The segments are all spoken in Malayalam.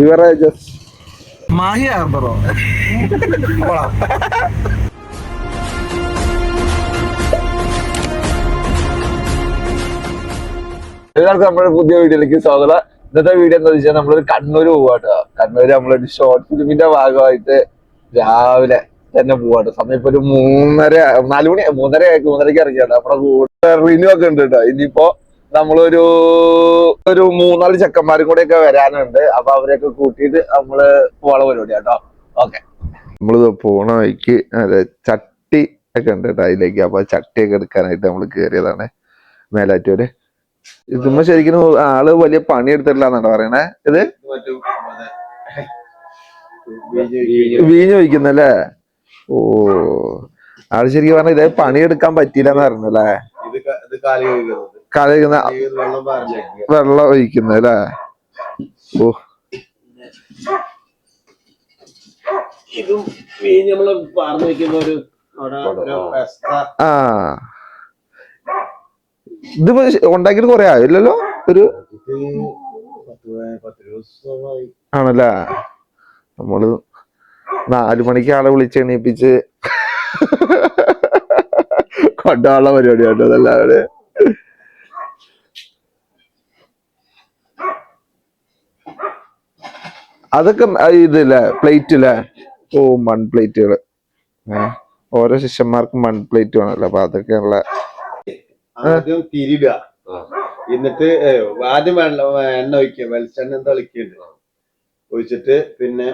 ബിവറേജസ് മാഹി ഹാർബറോ? എല്ലാവർക്കും നമ്മുടെ പുതിയ വീഡിയോയിലേക്ക് സ്വാഗതം. ഇന്നത്തെ വീഡിയോ എന്താ വെച്ചാൽ നമ്മളൊരു കണ്ണൂര് പോവാട്ടോ. കണ്ണൂര് നമ്മളൊരു ഷോർട്ട് ഫിലിമിന്റെ ഭാഗമായിട്ട് രാവിലെ തന്നെ പോവാട്ടോ. സമയം ഇപ്പൊ ഒരു 4 മണി 3:30 ഇറങ്ങിയാണ്. നമ്മുടെ കൂടെ റിനു ഒക്കെ ഉണ്ട് കേട്ടോ. ഇനിയിപ്പോ നമ്മളൊരു 3-4 ചെക്കന്മാരും കൂടെ ഒക്കെ വരാനുണ്ട്. അപ്പൊ അവരെയൊക്കെ കൂട്ടിയിട്ട് നമ്മള് പോള പരിപാടി കേട്ടോ. ഓക്കെ, നമ്മളിത് പോണ വഴിക്ക് ചട്ടി ഒക്കെ ഉണ്ട് കേട്ടോ അതിലേക്ക്. അപ്പൊ ചട്ടിയൊക്കെ എടുക്കാനായിട്ട് നമ്മൾ കേറിയതാണ് മേലാറ്റൂര്. ഇതുമ്മ ശരിക്കും ആള് വലിയ പണി എടുത്തിട്ടില്ലാന്നാണ് പറയണേ. ഇത് വീഞ്ഞ് ഒഴിക്കുന്നല്ലേ? ഓ, ആള് ശരിക്കും പറഞ്ഞ ഇതേ പണിയെടുക്കാൻ പറ്റിയില്ലെന്ന് പറഞ്ഞല്ലേ? കാല് വെള്ളം ഒഴിക്കുന്നല്ലേ? ഓ, ആ, ഇത് ഉണ്ടാക്കിട്ട് കൊറേ ആയില്ലല്ലോ? ഒരു ആണല്ലേ? നമ്മള് 4 മണിക്ക് ആളെ വിളിച്ചെണീപ്പിച്ച് കൊണ്ടുപോകാനുള്ള പരിപാടി കേട്ടോ. അതല്ലാതെ അതൊക്കെ ഇതില്ലേ പ്ലേറ്റില്ലേ? ഓ, മൺപ്ലേറ്റുകള്. ഓരോ ശിഷ്യന്മാർക്കും മൺപ്ലേറ്റ് വേണമല്ലോ. അപ്പൊ അതൊക്കെയുള്ള ആദ്യം തിരിടുക, എന്നിട്ട് ആദ്യം എണ്ണ ഒഴിക്കുക, വെളിച്ചെണ്ണ എന്താ ഒഴിക്കുന്നുണ്ട്, ഒഴിച്ചിട്ട് പിന്നെ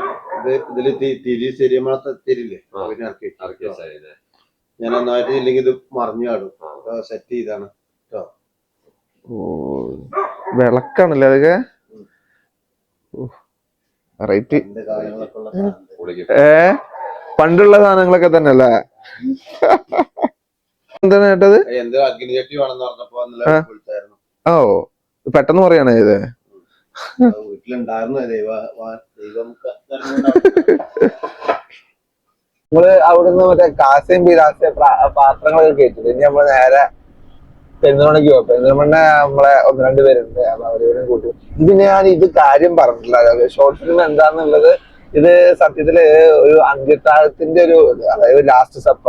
ഇതില് തിരി ശരിയമാത്ത തിരില്ലേ പിന്നെ ഇറക്കി. ഞാൻ നന്നായിട്ട് ഇല്ലെങ്കിൽ ഇത് മറിഞ്ഞു കാടും. സെറ്റ് ചെയ്താണ് കേട്ടോ. ഓ, വിളക്കാണല്ലേ അതൊക്കെ? റേറ്റ് പണ്ടുള്ള സാധനങ്ങളൊക്കെ തന്നെ അല്ലേ? എന്താണ് കേട്ടത്? എന്ത് അഗ്നിചട്ടി വേണമെന്ന് പറഞ്ഞപ്പോ വിളിച്ചായിരുന്നു. ഓ, പെട്ടെന്ന് പറയണേ ഇത് വീട്ടിലുണ്ടായിരുന്നു. നമ്മള് അവിടുന്ന് മറ്റേ കാസയും പീരാസയും പാത്രങ്ങളൊക്കെ കേട്ടിട്ട് ഇനി നമ്മള് നേരെ പെരുന്തൽമണ്ണയ്ക്ക് പോകും. പെരുന്തൽമണ്ണ നമ്മളെ 1-2 പേരുണ്ട്. അപ്പൊ അവരെയും കൂട്ടി. ഇതിന് ഞാൻ ഇത് കാര്യം പറഞ്ഞിട്ടില്ല. ഷോർട്ട് ഫിലിം എന്താന്നുള്ളത് ഇത് സത്യത്തില് ഒരു അന്ത്യത്താഴത്തിന്റെ ഒരു, അതായത് ലാസ്റ്റ് സപ്പ,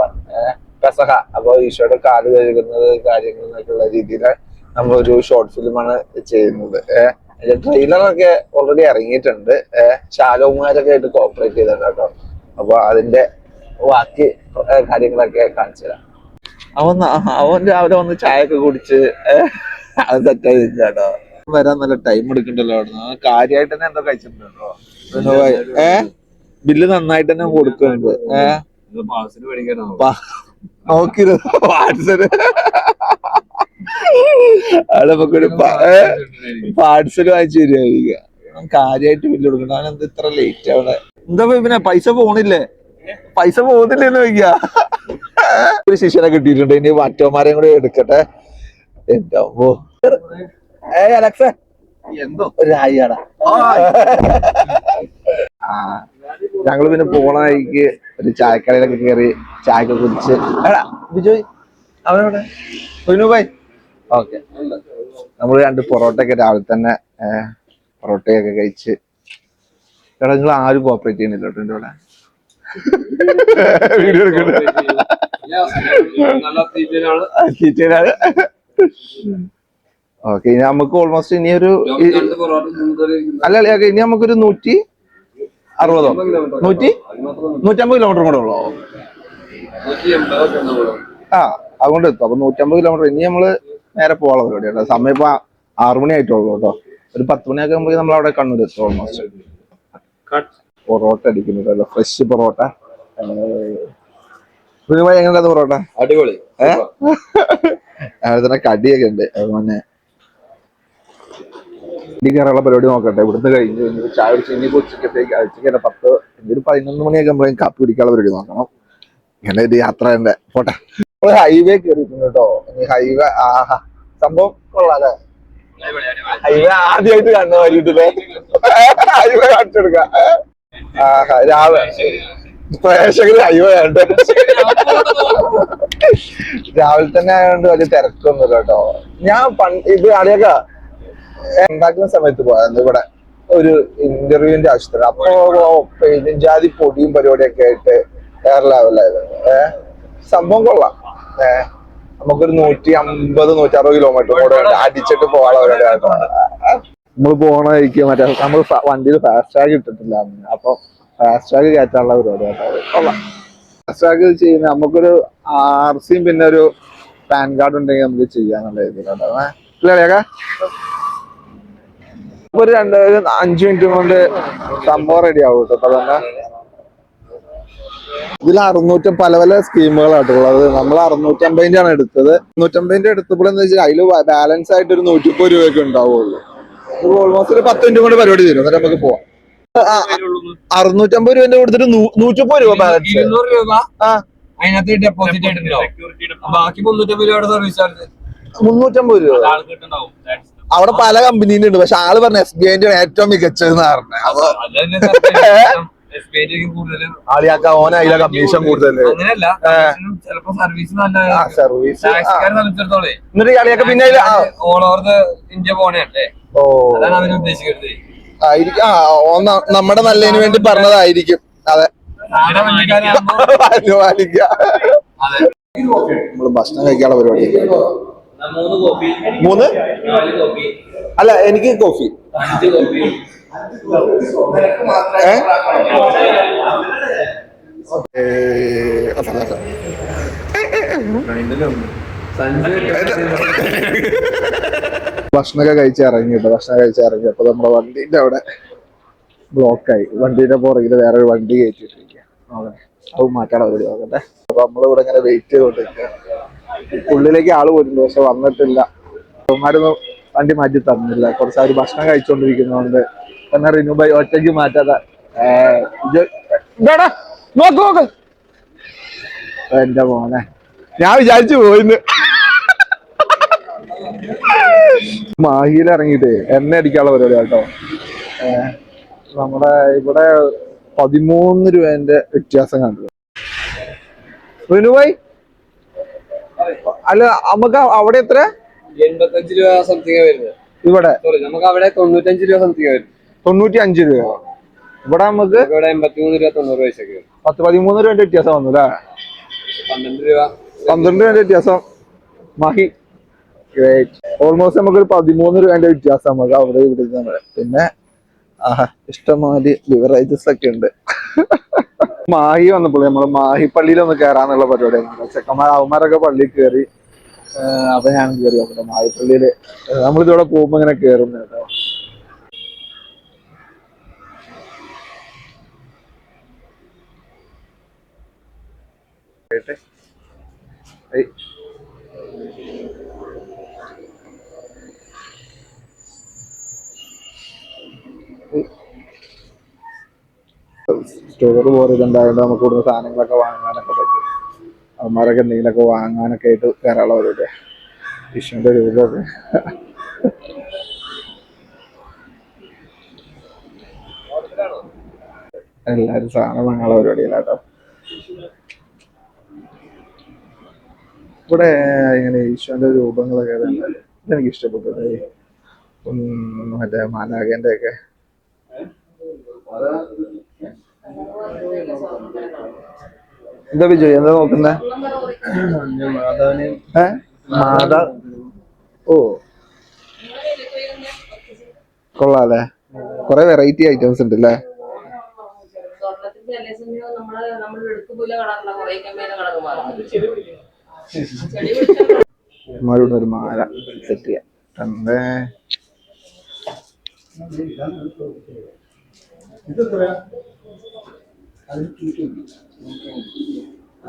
പെസഹ. അപ്പൊ ഈശോയുടെ കാല് കഴുകുന്നത് കാര്യങ്ങൾ എന്നൊക്കെയുള്ള രീതിയില് നമ്മളൊരു ഷോർട്ട് ഫിലിമാണ് ചെയ്യുന്നത്. അതിന്റെ ട്രെയിലറൊക്കെ ഓൾറെഡി ഇറങ്ങിയിട്ടുണ്ട്. ശാലോകുമാരൊക്കെ ആയിട്ട് കോപ്പറേറ്റ് ചെയ്തിട്ടുണ്ട് കേട്ടോ. അപ്പൊ അതിന്റെ ബാക്കി കാര്യങ്ങളൊക്കെ കാണിച്ചു തരാം. അവൻ രാവിലെ വന്ന് ചായ ഒക്കെ കുടിച്ച് അത് തെറ്റായി കേട്ടോ. വരാൻ നല്ല ടൈം എടുക്കണ്ടല്ലോ അവിടുന്ന്. കാര്യമായിട്ട് തന്നെ എന്തോ കഴിച്ചിട്ടുണ്ടോ? ബില്ല് നന്നായിട്ട് തന്നെ കൊടുക്കുന്നുണ്ട്. നോക്കിയിരുന്നു പാഴ്സല്. അവിടെ നമുക്കൊരു പാഴ്സല് വാങ്ങിച്ചു തരുമായിരിക്കും. കാര്യമായിട്ട് ബില്ല് കൊടുക്കണം. അവൻ എന്താ ഇത്ര ലേറ്റ് അവിടെ? എന്താ പിന്നെ പൈസ പോണില്ലേ? പൈസ പോകുന്നില്ലെന്ന് ചോദിക്കാ. ഒരു ശിഷ്യനെ കിട്ടിയിട്ടുണ്ട്. ഇനി മറ്റോമാരെയും കൂടെ എടുക്കട്ടെ. എന്റെ അമ്മോ. അലക്സ എന്തോ ഒരു ഹായിയാടാ. ഞങ്ങള് പിന്നെ പോണ വഴിക്ക് ഒരു ചായക്കടയിലൊക്കെ കയറി ചായക്കെ കുടിച്ച്. എടാ ബിജോയ് അവനോടെ വിനുഭായ്. ഓക്കെ, നമ്മള് 2 പൊറോട്ടയൊക്കെ രാവിലെ തന്നെ പൊറോട്ടയൊക്കെ കഴിച്ച്. എടാ, നിങ്ങൾ ആരും കോപ്പറേറ്റ് ചെയ്യുന്നില്ല കേട്ടോ എന്റെ ഇവിടെ. വീഡിയോ എടുക്കണ്ട. ഓക്കെ, ഇനി നമുക്ക് ഓൾമോസ്റ്റ് ഇനി ഒരു അല്ല ഇനി നമുക്കൊരു 160 150 കിലോമീറ്റർ കൂടെ ഉള്ളോ? അതുകൊണ്ട് എത്തും. അപ്പൊ 150 കിലോമീറ്റർ. ഇനി നമ്മള് നേരെ പോകാനുള്ള പരിപാടിയാണ്. സമയം ഇപ്പൊ 6 മണി ആയിട്ടുള്ളൂ കേട്ടോ. ഒരു 10 മണിയൊക്കെ ആകുമ്പോൾ നമ്മൾ അവിടെ കണ്ണൂർ എത്തും ഓൾമോസ്റ്റ്. പൊറോട്ട അടിക്കുന്നുണ്ടല്ലോ, ഫ്രഷ് പൊറോട്ട. എങ്ങനെയുണ്ട് പൊറോട്ട? അടിപൊളി. അവിടെ തന്നെ കടിയൊക്കെ ഉണ്ട്. അതുപോലെ ഇനി കയറാനുള്ള പരിപാടി നോക്കട്ടെ. ഇവിടുന്ന് കഴിഞ്ഞ് ചായ കുടിച്ച് ഇനി ഉച്ചക്കത്തേക്ക് 11 മണിയൊക്കെ ആകുമ്പോൾ കാപ്പി പിടിക്കാനുള്ള പരിപാടി നോക്കണം. ഇങ്ങനെ ഒരു യാത്ര ഉണ്ട്. പോട്ടെ, നമ്മള് ഹൈവേ കയറിയിട്ടുണ്ട് കേട്ടോ. ഹൈവേ സംഭവം കൊള്ളാല്ലേ? ഹൈവേ ആദ്യമായിട്ട് കണ്ട വരിട്ടില്ലേ? ഹൈവേ കാണിച്ചു കൊടുക്കാം. രാവിലെ പ്രേക്ഷകര് ഹൈവേ കണ്ട് രാവിലെ തന്നെ ആയതുകൊണ്ട് വലിയ തിരക്കൊന്നുമില്ല കേട്ടോ. ഞാൻ ഇത് അറിയാക്ക ഉണ്ടാക്കുന്ന സമയത്ത് പോയായിരുന്നു ഇവിടെ. ഒരു ഇന്റർവ്യൂവിന്റെ ആവശ്യത്തിന്. അപ്പൊ പെരുംജാതി പൊടിയും പരിപാടിയൊക്കെ ആയിട്ട് വേറെ ലെവലായിരുന്നു. സംഭവം കൊള്ളാം. നമുക്കൊരു 150-160 കിലോമീറ്റർ കൂടെ അടിച്ചിട്ട് പോകാനുള്ള പരിപാടിയാണ്. നമ്മൾ പോകണമായിരിക്കും. മറ്റേ നമ്മൾ വണ്ടിയിൽ ഫാസ്റ്റ് ടാഗ് ഇട്ടിട്ടില്ല, അപ്പൊ ഫാസ്റ്റ് ടാഗ് കയറ്റാനുള്ള പരിപാടിയാണ്. കൊള്ളാം. ഫാസ്റ്റ് ടാഗ് ചെയ്യുന്ന നമുക്കൊരു RCയും പിന്നെ ഒരു പാൻ കാർഡ് ഉണ്ടെങ്കിൽ നമുക്ക് ചെയ്യാന്നുള്ള ഇതിലുണ്ടാവും. ഒരു 5 മിനിറ്റ് കൊണ്ട് സംഭവം റെഡി ആവും കേട്ടോ. തന്നെ ഇതിൽ 600 പല പല സ്കീമുകളായിട്ടുള്ളത്. നമ്മൾ 650 ആണ് എടുത്തത്. 650 എടുത്തപ്പോൾ എന്താ വെച്ചാൽ അതിൽ ബാലൻസ് ആയിട്ട് ഒരു 130 രൂപയൊക്കെ ഉണ്ടാവുള്ളൂ. ഓൾമോസ്റ്റ് ഒരു 10 മിനിറ്റ് കൊണ്ട് പരിപാടി തരും. എന്നിട്ട് നമുക്ക് പോവാം. 650 രൂപ കൊടുത്തിട്ട് 130 രൂപ ബാലൻസ്. 200 രൂപ അതിനകത്ത് ഡെപ്പോസിറ്റ് ആയിട്ടുണ്ടാവും. ബാക്കി 350 രൂപയുടെ സർവീസ് ചാർജ്. 350 രൂപ അവിടെ പല കമ്പനിയിലും ഉണ്ട്. പക്ഷെ ആള് പറഞ്ഞ SBIന്റെ ഏറ്റവും മികച്ചതെന്ന് പറഞ്ഞത്. അപ്പൊ ആളിയാക്ക ഓന അതിലെ കമ്മീഷൻ കൂടുതൽ. അങ്ങനെയല്ല, ചിലപ്പോ സർവീസ് നല്ല സർവീസ് സംബന്ധിച്ചിടത്തോളം. എന്നിട്ട് കളിയാക്ക പിന്നെ ഓൾ ഓവർ ദ ഇന്ത്യ പോണേ. ഓ അതാണ് അവര് ഉദ്ദേശിക്കുന്നത്. ആയിരിക്കും. നമ്മുടെ നല്ലതിന് വേണ്ടി പറഞ്ഞതായിരിക്കും. അതെ, നമ്മള് ഭക്ഷണം കഴിക്കാനുള്ള പരിപാടി. 3 അല്ല, എനിക്ക് കോഫി. ഭക്ഷണമൊക്കെ കഴിച്ച് ഇറങ്ങിട്ടോ. ഭക്ഷണം കഴിച്ച് ഇറങ്ങിയപ്പോ നമ്മുടെ വണ്ടീന്റെ അവിടെ ബ്ലോക്കായി. വണ്ടീന്റെ പുറകില് വേറൊരു വണ്ടി കയറ്റിട്ടിരിക്കുക. അത് മാറ്റാൻ അവരോട് നോക്കട്ടെ. അപ്പൊ നമ്മളിവിടെ ഇങ്ങനെ വെയിറ്റ് ചെയ്തോണ്ടിരിക്കുക. ഉള്ളിലേക്ക് ആള് പോയിട്ടുണ്ട്, പക്ഷെ വന്നിട്ടില്ല. അവന്മാരൊന്നും വണ്ടി മാറ്റി തന്നില്ല. കുറച്ച് അവര് ഭക്ഷണം കഴിച്ചോണ്ടിരിക്കുന്നതുകൊണ്ട് തന്നെ റിനു ബൈ ഒറ്റയ്ക്ക് മാറ്റാതെ നോക്ക് നോക്ക്. എന്റെ മോനെ, ഞാൻ വിചാരിച്ചു പോയിന്ന്. മാഹിയിൽ ഇറങ്ങിയിട്ട് എണ്ണ അടിക്കാനുള്ള പരിപാടി കേട്ടോ. നമ്മുടെ ഇവിടെ 13 രൂപന്റെ വ്യത്യാസം കണ്ടു. റിനുബായി, അല്ല നമുക്ക് അവിടെ എത്ര? 85 രൂപ സംതിങ് വരുന്നത്. ഇവിടെ നമുക്ക് അവിടെ 95 രൂപ സംതിങ് വരും. 95 രൂപ. ഇവിടെ നമുക്ക് ഇവിടെ 83 രൂപ 90 പൈസക്ക് വരും. 13 രൂപന്റെ വ്യത്യാസം വന്നു അല്ലേ? 12 രൂപ 12 രൂപന്റെ വ്യത്യാസം. മാഹി ഗ്രേറ്റ്. ഓൾമോസ്റ്റ് നമുക്കൊരു 13 രൂപന്റെ വ്യത്യാസം നമുക്ക് അവിടെ ഇവിടെ. പിന്നെ ഇഷ്ടംമാതിരി ബിവറേജസ് ഒക്കെ ഉണ്ട്. മാഹി വന്നപ്പോൾ നമ്മള് മാഹി പള്ളിയിൽ ഒന്ന് കയറാന്നുള്ള പരിപാടിയാണ്. ചെക്കന്മാർ അവന്മാരൊക്കെ പള്ളിയിൽ കയറി. അപ്പൊ ഞാൻ കയറി. അപ്പൊ മാഹി പള്ളിയില് നമ്മളിതോടെ പോകുമ്പോ ഇങ്ങനെ കയറുന്നു കേട്ടോ. സ്റ്റോർ പോരുന്നുണ്ടായതുകൊണ്ട് നമുക്ക് ഇവിടുന്ന് സാധനങ്ങളൊക്കെ വാങ്ങാനൊക്കെ പറ്റും. അവന്മാരൊക്കെ എന്തെങ്കിലുമൊക്കെ വാങ്ങാനൊക്കെ ആയിട്ട് കയറാനുള്ളവരുടെ വിഷുവിന്റെ രൂപമൊക്കെ. എല്ലാരും സാധനം വാങ്ങാനുള്ള പരിപാടിയിലാട്ടോ. ഇവിടെ ഇങ്ങനെ ഈശ്വരന്റെ രൂപങ്ങളൊക്കെ ഇതെനിക്ക് ഇഷ്ടപ്പെട്ടത്. മറ്റേ മാലാഖേന്റെ ഒക്കെ എന്താ വിജയ് എന്താ നോക്കുന്നേ? മാതാ. ഓ കൊള്ളാല്ലേ. കൊറേ വെറൈറ്റി ഐറ്റംസ് ഉണ്ട് അല്ലേ? ഒരു മാല സെറ്റ് ചെയ്യാം.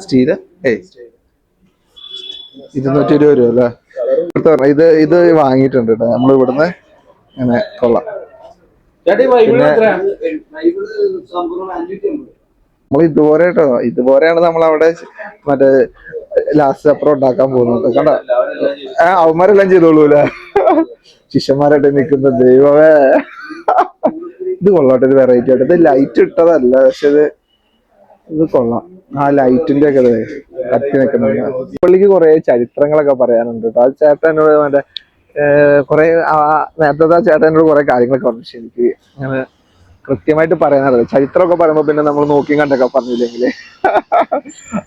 സ്റ്റീല് 220 രൂപ അല്ലേ? ഇത് വാങ്ങിയിട്ടുണ്ട് കേട്ടോ നമ്മൾ ഇവിടുന്ന്. അങ്ങനെ കൊള്ളാം. നമ്മൾ ഇതുപോലെ കേട്ടോ, ഇതുപോലെയാണ് നമ്മളവിടെ മറ്റേ ലാസ്റ്റ് സപ്പർ ഉണ്ടാക്കാൻ പോകുന്നത്. കണ്ടോ, അവന്മാരെല്ലാം ചെയ്തോളൂല്ലേ? ശിഷ്യന്മാരായിട്ട് നിൽക്കുന്ന ദൈവമേ. ഇത് കൊള്ളാട്ടെ, ഇത് വെറൈറ്റി ആയിട്ട്. ഇത് ലൈറ്റ് ഇട്ടതല്ല, പക്ഷെ ഇത് കൊള്ളാം. ആ ലൈറ്റിന്റെ ഒക്കെ കത്തി നിൽക്കുന്നുണ്ട്. പള്ളിക്ക് കുറെ ചരിത്രങ്ങളൊക്കെ പറയാനുണ്ട് കേട്ടോ. അത് ചേട്ടനോട് മറ്റേ കുറെ നേരത്തെ ചേട്ടനോട് കുറെ കാര്യങ്ങളൊക്കെ പറഞ്ഞു. പക്ഷെ എനിക്ക് അങ്ങനെ കൃത്യമായിട്ട് പറയാനറിയില്ല. ചരിത്രമൊക്കെ പറയുമ്പോ പിന്നെ നമ്മൾ നോക്കിയും കണ്ടൊക്കെ പറഞ്ഞില്ലെങ്കില്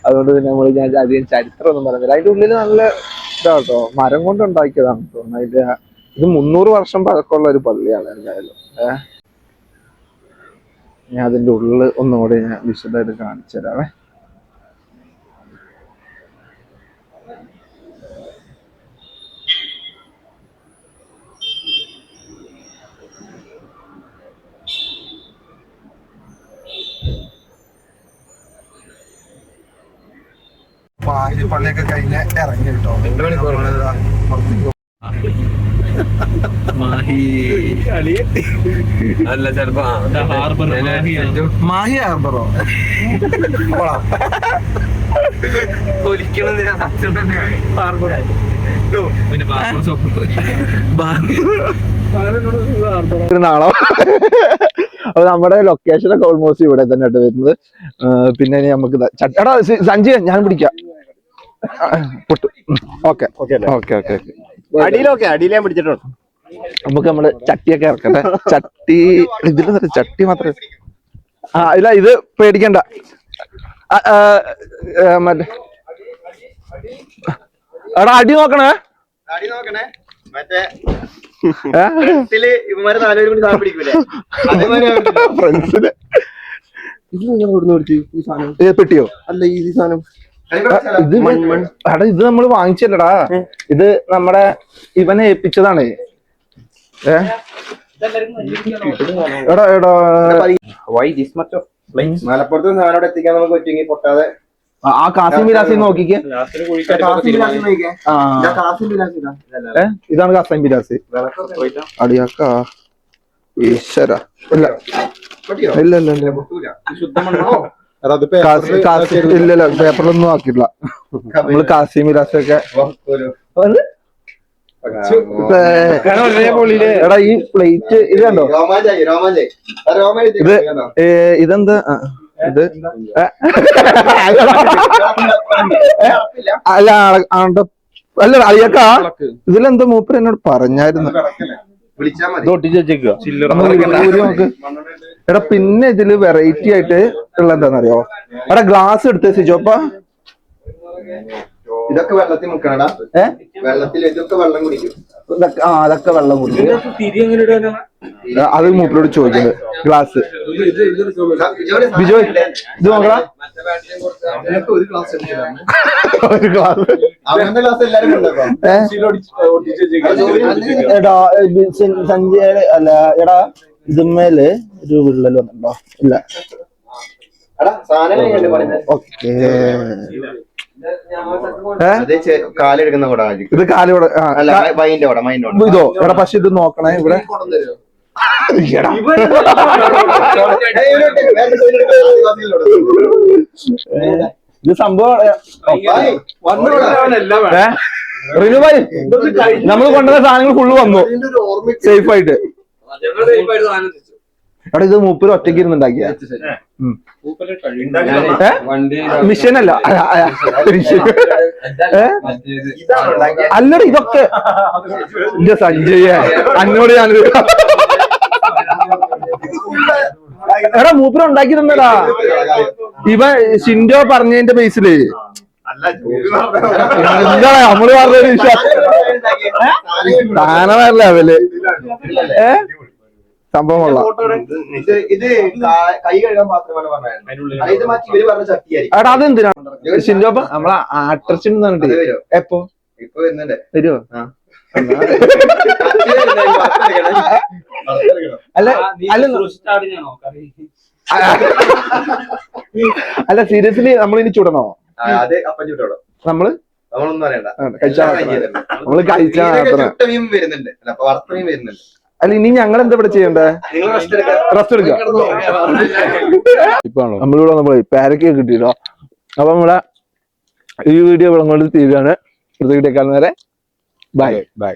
അതുകൊണ്ട് പിന്നെ ഞാൻ അധികം ചരിത്രം ഒന്നും പറയുന്നില്ല. അതിന്റെ ഉള്ളിൽ നല്ല ഇതാട്ടോ, മരം കൊണ്ട് ഉണ്ടാക്കിയതാണ് തോന്നുന്നു. അതിന്റെ ഇത് 300 വർഷം പഴക്കമുള്ള ഒരു പള്ളിയാണ് എന്തായാലും. ഞാൻ അതിന്റെ ഉള്ളിൽ ഒന്നുകൂടി ഞാൻ വിശദമായിട്ട് കാണിച്ചു തരാവേ. പള്ളിയൊക്കെ കഴിഞ്ഞ് ഇറങ്ങി കേട്ടോ. അല്ല ചെലപ്പോ മാഹി ഹാർബറോ നാളോ. അപ്പൊ നമ്മുടെ ലൊക്കേഷനൊക്കെ ഓൾമോസ്റ്റ് ഇവിടെ തന്നെ ആയിട്ട് വരുന്നത്. പിന്നെ നമുക്ക് എടാ സഞ്ജയ് ഞാൻ പിടിക്കാം. ഓക്കെ ഓക്കെ ഓക്കെ ഓക്കെ അടിയിലേ പിടിച്ചിട്ടുണ്ട്. നമുക്ക് നമ്മള് ചട്ടിയൊക്കെ ഇറക്കട്ടെ. ചട്ടി ഇതില് ചട്ടി മാത്രമേ ഇല്ല, ഇത് പേടിക്കണ്ട. മറ്റേ എടാ അടി നോക്കണേ. ഫ്രണ്ട്സിന് പെട്ടിയോ അല്ല ഈ സാധനം ഇത് നമ്മള് വാങ്ങിച്ചല്ലടാ, ഇത് നമ്മുടെ ഇവനെ ഏൽപ്പിച്ചതാണ്. എടാ എടാ മലപ്പുറത്ത് സാധനം എത്തിക്കാൻ നമുക്ക് പറ്റുമെങ്കിൽ പൊട്ടാതെ ആ കാസിം ബിലാസി നോക്കിക്കേ. ഇതാണ് കാസിം ബിലാസി. അടിയാക്ക ഈശ്വര ഇല്ല ഇല്ല ഇല്ല ഇല്ലല്ല, പേപ്പറിലൊന്നും ആക്കിയിട്ടില്ല. നമ്മള് കാസിം ബിലാസൊക്കെ എടാ ഈ പ്ലേറ്റ് ഇത് കണ്ടോ? ഇത് ഇതെന്താ ഇത് അല്ല അല്ല അയ്യക്കാ, ഇതിലെന്താ മൂപ്പര് എന്നോട് പറഞ്ഞായിരുന്നു. എടാ പിന്നെ ഇതില് വെറൈറ്റി ആയിട്ട് ഉള്ള എന്താന്നറിയോ? എടാ ഗ്ലാസ് എടുത്ത് സിജോപ്പ. ഇതൊക്കെ വെള്ളത്തിൽ മുക്കണടാ. വെള്ളത്തിൽ ഇതൊക്കെ വെള്ളം കുടിക്കും. അതൊക്കെ വെള്ളം കുടിക്കും. അത് മൂപ്പരോട് ചോദിക്കുന്നത്. ഗ്ലാസ് ബിജോ ഇത് നോക്കടാ. ഒരു ഗ്ലാസ് എടാ സഞ്ജയ് അല്ല എടാ ഇതുമേല് ഒരു വിള്ളൽ വന്നിട്ടുണ്ടോ? ഇല്ല. ഓക്കേ കാലെടുക്കുന്ന കൂടെ ഇത് കാലോടെ ഇതോ എടാ. പക്ഷെ ഇത് നോക്കണേ ഇവിടെ. ഇത് സംഭവം റിനുഭായി നമ്മൾ കൊണ്ടുവന്ന സാധനങ്ങൾ ഫുള്ള് വന്നു സേഫ് ആയിട്ട്. എടാ ഇത് മൂപ്പര് ഒറ്റയ്ക്ക് ഇരുന്നുണ്ടാക്കിയ മിഷൻ അല്ല. അല്ലട ഇതൊക്കെ എന്റെ സഞ്ജയ അന്നോട് ഞാനിത് എടാ മൂപ്പര് ഉണ്ടാക്കി തന്നടാ. ഇവ ഷിൻഡോ പറഞ്ഞതിന്റെ ബേസില് എന്താ നമ്മള് പറഞ്ഞൊരു വിശ്വാസം സാധനം വേറെ ലെവല്. സംഭവം കൊള്ളാം. എടാ അതെന്തിനാ ഷിൻഡോപ്പ നമ്മളെ ആട്രഷൻ എപ്പോ വരുമോ? അല്ല അല്ല അല്ല സീരിയസ്ലി നമ്മളിനി ചുടണോ? നമ്മള് നമ്മളൊന്നും അറിയണ്ട. നമ്മള് കഴിച്ചാ വരുന്നുണ്ട്. അല്ല ഇനി ഞങ്ങൾ എന്താ ഇവിടെ ചെയ്യണ്ടേ? റെസ്റ്റ് എടുക്കുക. ഇപ്പൊ നമ്മളിവിടെ നമ്മള് പാരക്കൊക്കെ കിട്ടിയിട്ടോ. അപ്പൊ നമ്മളെ ഈ വീഡിയോ ഇവിടെ കൊണ്ട് തീരുകയാണ്. നേരെ ബൈ ബൈ.